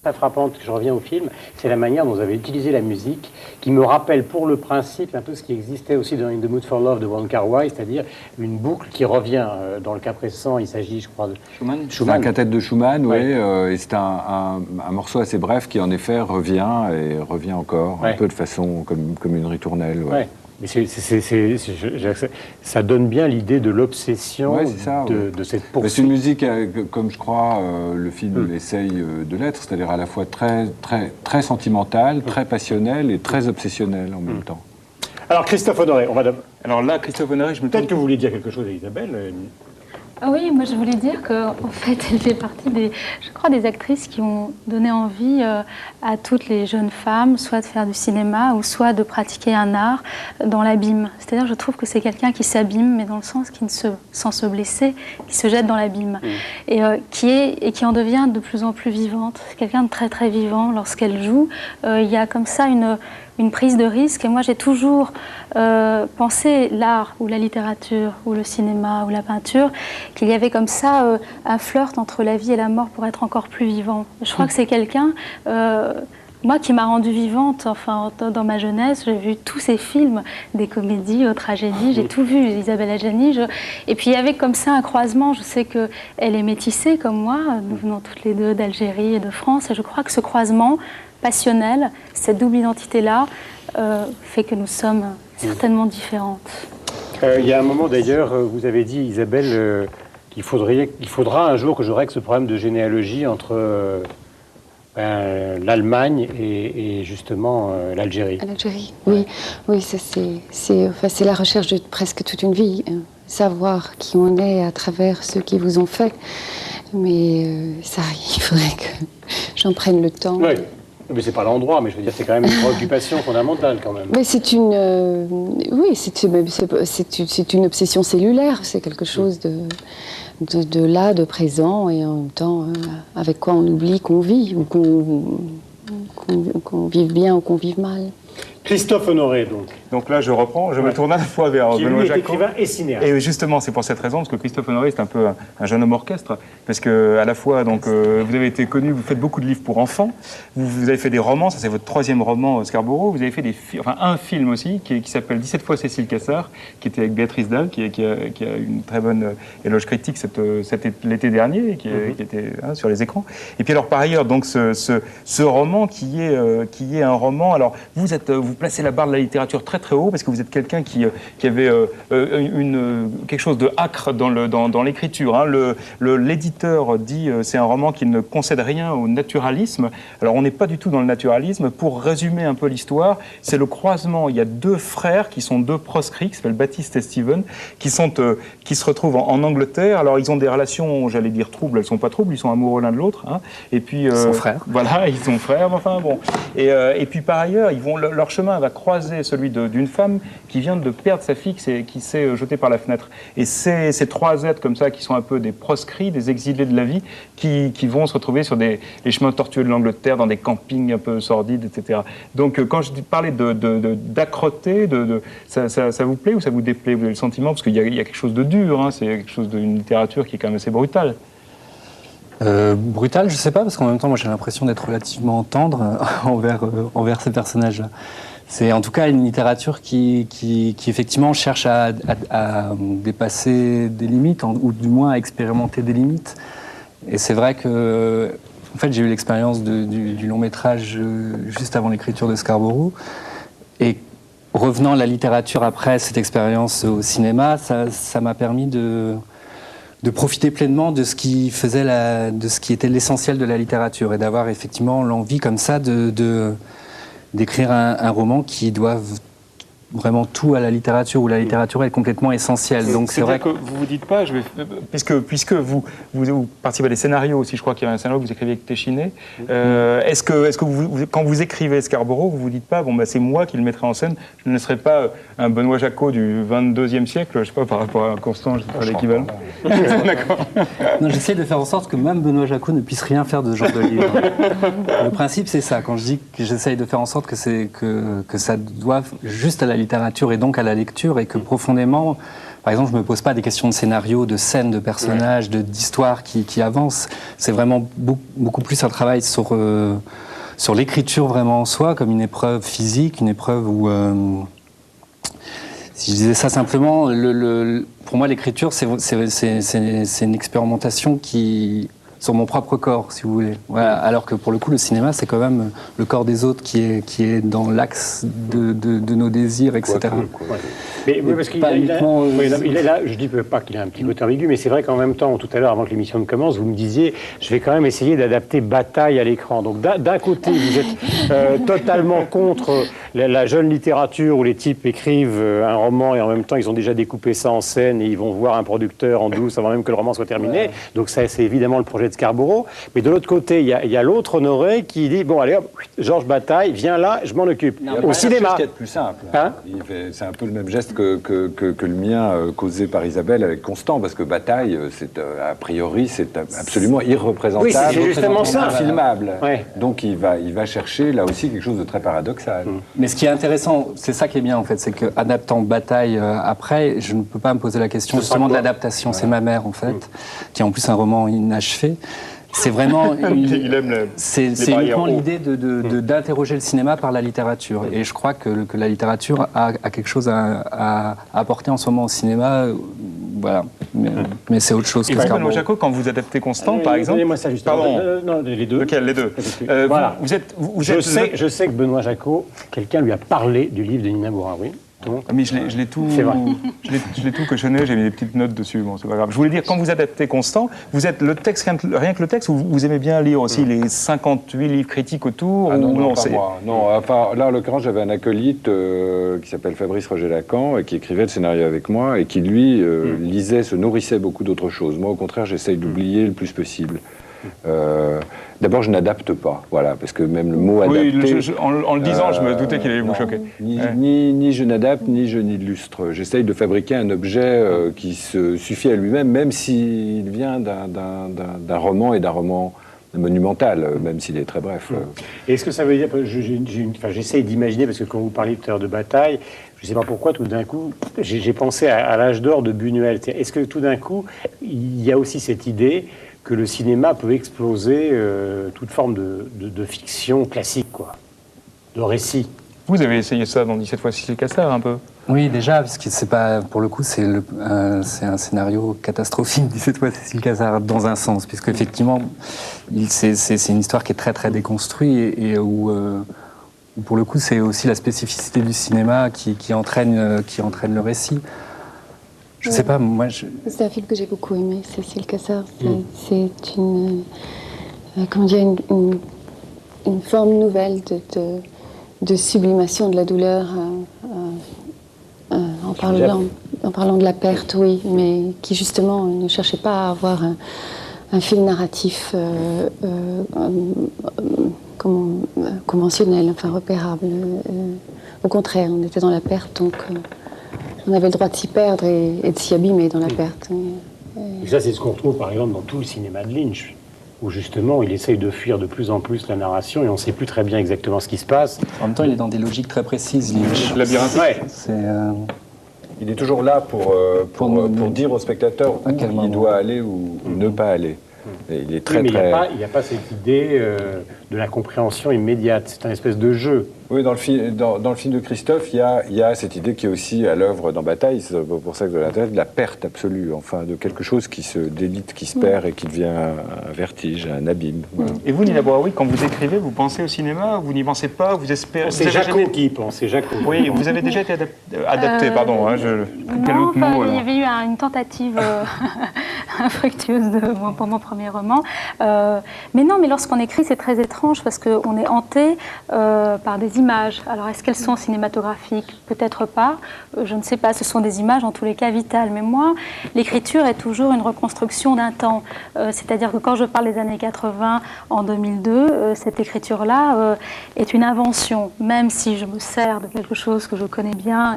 Très frappante, je reviens au film, c'est la manière dont vous avez utilisé la musique, qui me rappelle pour le principe un peu ce qui existait aussi dans In the Mood for Love de Wong Kar-wai, c'est-à-dire une boucle qui revient. Dans le cas précédent, il s'agit, je crois, de Schumann. C'est un quintet de Schumann, oui, et c'est un morceau assez bref qui, en effet, revient et revient encore, un peu de façon comme une ritournelle. Ouais. Mais ça donne bien l'idée de l'obsession de cette poursuite. C'est une musique, comme je crois le film essaye de l'être, c'est-à-dire à la fois très sentimentale, très passionnelle et très obsessionnelle en même temps. Alors Christophe Honoré, Alors là, Christophe Honoré, je me peut-être que vous vouliez dire quelque chose à Isabelle. Ah oui, moi je voulais dire qu'en fait, elle fait partie des actrices qui ont donné envie à toutes les jeunes femmes, soit de faire du cinéma ou soit de pratiquer un art dans l'abîme. C'est-à-dire, je trouve que c'est quelqu'un qui s'abîme, mais dans le sens sans se blesser, qui se jette dans l'abîme et qui en devient de plus en plus vivante. C'est quelqu'un de très très vivant lorsqu'elle joue. Il y a comme ça une prise de risque. Et moi, j'ai toujours pensé l'art ou la littérature ou le cinéma ou la peinture, qu'il y avait comme ça un flirt entre la vie et la mort pour être encore plus vivant. Je crois que c'est quelqu'un, moi, qui m'a rendue vivante. Enfin, dans ma jeunesse, j'ai vu tous ces films, des comédies, tragédies, j'ai tout vu, Isabelle Adjani. Et puis, il y avait comme ça un croisement. Je sais qu'elle est métissée comme moi, nous venons toutes les deux d'Algérie et de France, et je crois que ce croisement passionnel, cette double identité-là, fait que nous sommes certainement différentes. Il y a un moment d'ailleurs, vous avez dit, Isabelle, qu'il faudra un jour que je règle ce problème de généalogie entre l'Allemagne et justement l'Algérie. L'Algérie, oui, c'est la recherche de presque toute une vie, savoir qui on est à travers ceux qui vous ont fait. Mais ça, il faudrait que j'en prenne le temps. Oui. Mais c'est pas l'endroit, mais je veux dire, c'est quand même une préoccupation fondamentale quand même. Mais c'est une, c'est une obsession cellulaire. C'est quelque chose de là, de présent, et en même temps avec quoi on oublie qu'on vit ou qu'on vive bien ou qu'on vive mal. Christophe Honoré, donc. Donc là, je reprends, je me tourne à la fois vers Benoît Jacquot. Écrivain et cinéaste. Et justement, c'est pour cette raison, parce que Christophe Honoré, c'est un peu un jeune homme orchestre, parce que à la fois, donc, vous avez été connu, vous faites beaucoup de livres pour enfants, vous avez fait des romans, ça c'est votre troisième roman, Scarborough, vous avez fait un film aussi, qui s'appelle 17 fois Cécile Cassard, qui était avec Béatrice Dalle, qui a eu une très bonne éloge critique l'été dernier, qui était sur les écrans. Et puis alors, par ailleurs, donc, ce roman qui est un roman, alors, vous placez la barre de la littérature très très haut, parce que vous êtes quelqu'un qui avait quelque chose de âcre dans l'écriture. Hein. L'éditeur dit c'est un roman qui ne concède rien au naturalisme. Alors on n'est pas du tout dans le naturalisme. Pour résumer un peu l'histoire, c'est le croisement. Il y a deux frères qui sont deux proscrits, qui s'appellent Baptiste et Stephen, qui se retrouvent en Angleterre. Alors ils ont des relations, j'allais dire troubles, elles ne sont pas troubles, ils sont amoureux l'un de l'autre. Hein. Et puis ils sont frères. Voilà, ils sont frères. Enfin bon. Et puis par ailleurs, leur chemin va croiser celui d'une femme qui vient de perdre sa fille, qui s'est jetée par la fenêtre. Et ces trois êtres comme ça, qui sont un peu des proscrits, des exilés de la vie, qui vont se retrouver sur les chemins tortueux de l'Angleterre, dans des campings un peu sordides, etc. Donc quand je parlais d'âcreté, ça vous plaît ou ça vous déplaît? Vous avez le sentiment, parce qu'il y a quelque chose de dur, hein, c'est quelque chose d'une littérature qui est quand même assez brutale. Brutal, je sais pas, parce qu'en même temps, moi j'ai l'impression d'être relativement tendre envers ces personnages-là. C'est en tout cas une littérature qui effectivement cherche à dépasser des limites, ou du moins à expérimenter des limites. Et c'est vrai que, en fait, j'ai eu l'expérience du long métrage juste avant l'écriture de Scarborough. Et revenant à la littérature après cette expérience au cinéma, ça m'a permis de profiter pleinement de ce qui était l'essentiel de la littérature, et d'avoir effectivement l'envie comme ça d'écrire un roman qui doive vraiment tout à la littérature, où la littérature est complètement essentielle. Donc c'est vrai que vous vous dites pas, puisque vous participez à des scénarios aussi, je crois qu'il y avait un scénario que vous écrivez avec Téchiné. Est-ce que vous, quand vous écrivez Scarborough, vous dites pas, bon bah c'est moi qui le mettrai en scène, je ne serai pas un Benoît Jacquot du 22e siècle, je sais pas, par rapport à Constant, je sais pas l'équivalent. D'accord. Non, j'essaie de faire en sorte que même Benoît Jacquot ne puisse rien faire de ce genre de livre. Le principe c'est ça, quand je dis que j'essaye de faire en sorte que ça doive juste à la littérature et donc à la lecture, et que profondément par exemple, je me pose pas des questions de scénario, de scènes, de personnages, d'histoires qui avancent. C'est vraiment beaucoup plus un travail sur l'écriture vraiment en soi, comme une épreuve physique, une épreuve où... si je disais ça simplement, pour moi, l'écriture, c'est une expérimentation sur mon propre corps, si vous voulez. Voilà. Alors que pour le coup, le cinéma, c'est quand même le corps des autres qui est dans l'axe de nos désirs, etc. Mais oui, parce qu'il il est là, je dis pas qu'il a un petit côté ambigu, mais c'est vrai qu'en même temps, tout à l'heure, avant que l'émission ne commence, vous me disiez, je vais quand même essayer d'adapter Bataille à l'écran. Donc d'un côté, vous êtes totalement contre la jeune littérature où les types écrivent un roman et en même temps, ils ont déjà découpé ça en scène et ils vont voir un producteur en douce avant même que le roman soit terminé. Donc ça, c'est évidemment le projet de Scarborough. Mais de l'autre côté, il y a l'autre Honoré qui dit, bon allez hop, Georges Bataille, viens là, je m'en occupe. Au cinéma. C'est ce qu'il y a de plus simple. Hein, c'est un peu le même geste que le mien causé par Isabelle avec Constant, parce que Bataille, a priori, c'est absolument irreprésentable. Oui, c'est justement ça. Infilmable. Ouais. Donc il va chercher là aussi quelque chose de très paradoxal. Mais ce qui est intéressant, c'est ça qui est bien en fait, c'est qu'adaptant Bataille après, je ne peux pas me poser la question justement de l'adaptation. C'est ma mère en fait, qui a en plus un roman inachevé. C'est vraiment c'est uniquement l'idée d'interroger le cinéma par la littérature. Et je crois que la littérature a quelque chose à apporter en ce moment au cinéma. Voilà. Mais c'est autre chose que Benoît Scarborough. Jacot, quand vous adaptez Constant, par exemple... Donnez-moi ça justement. Pardon. Non, les deux. Lequel, les deux Voilà. Je sais que Benoît Jacot, quelqu'un lui a parlé du livre de Nina Bouraoui. Oui. Mais je l'ai tout, C'est vrai. je l'ai tout cochonné, j'ai mis des petites notes dessus, bon, c'est pas grave. Je voulais dire, quand vous adaptez Constant, vous êtes le texte, rien que le texte, ou vous aimez bien lire aussi les 58 livres critiques autour? Ah non, ou non, pas moi. Non, enfin, là, en l'occurrence, j'avais un acolyte qui s'appelle Fabrice Roger-Lacan et qui écrivait le scénario avec moi et qui, lui, lisait, se nourrissait beaucoup d'autres choses. Moi, au contraire, j'essaye d'oublier le plus possible. D'abord, je n'adapte pas, voilà, parce que même le mot adapter... Oui, en le disant, je me doutais qu'il allait vous choquer. Ni je n'adapte, ni je n'illustre. J'essaye de fabriquer un objet qui se suffit à lui-même, même s'il vient d'un roman et d'un roman monumental, même s'il est très bref. Et est-ce que ça veut dire, j'essaye d'imaginer, parce que quand vous parliez tout à l'heure de Bataille, je ne sais pas pourquoi, tout d'un coup, j'ai pensé à l'âge d'or de Buñuel. Est-ce que tout d'un coup, il y a aussi cette idée que le cinéma peut exploser toute forme de fiction classique, quoi, de récit? Vous avez essayé ça dans 17 fois Cécile Cassard, un peu? Oui, déjà, parce que c'est pas, pour le coup, c'est un scénario catastrophique, 17 fois Cécile Cassard, dans un sens, puisque effectivement, c'est une histoire qui est très très déconstruite et où pour le coup, c'est aussi la spécificité du cinéma qui entraîne le récit. Je sais pas, moi... C'est un film que j'ai beaucoup aimé, Cécile Cassard. C'est une... comment dire, une forme nouvelle de sublimation de la douleur en parlant de la perte, oui, mais qui justement ne cherchait pas à avoir un fil narratif conventionnel, enfin repérable. Au contraire, on était dans la perte, donc... on avait le droit de s'y perdre et de s'y abîmer dans la perte. Et ça, c'est ce qu'on retrouve, par exemple, dans tout le cinéma de Lynch, où justement, il essaye de fuir de plus en plus la narration et on ne sait plus très bien exactement ce qui se passe. En même temps, il est dans des logiques très précises, Lynch. Labyrinthique. Ouais. Il est toujours là pour dire au spectateur où il doit aller ou ne pas aller. Et il est très, oui, mais très... il n'y a pas cette idée de la compréhension immédiate. C'est un espèce de jeu. Oui, dans le film de Christophe, il y a cette idée qui est aussi à l'œuvre dans Bataille, c'est pour ça que je l'intéresse, de la perte absolue, enfin, de quelque chose qui se délite, qui se perd et qui devient un vertige, un abîme. Voilà. Et vous, Nina Bouraoui, quand vous écrivez, vous pensez au cinéma? Vous n'y pensez pas? Vous espérez? C'est Jacot qui y pense, c'est Jacot. Oui, vous avez déjà été adapté, pardon. Quel autre Non, mot, il y alors avait eu une tentative infructueuse pour mon premier roman. Mais non, mais lorsqu'on écrit, c'est très étrange parce qu'on est hanté par des images. Alors, est-ce qu'elles sont cinématographiques? Peut-être pas. Je ne sais pas. Ce sont des images, en tous les cas, vitales. Mais moi, l'écriture est toujours une reconstruction d'un temps. C'est-à-dire que quand je parle des années 80 en 2002, cette écriture-là est une invention, même si je me sers de quelque chose que je connais bien.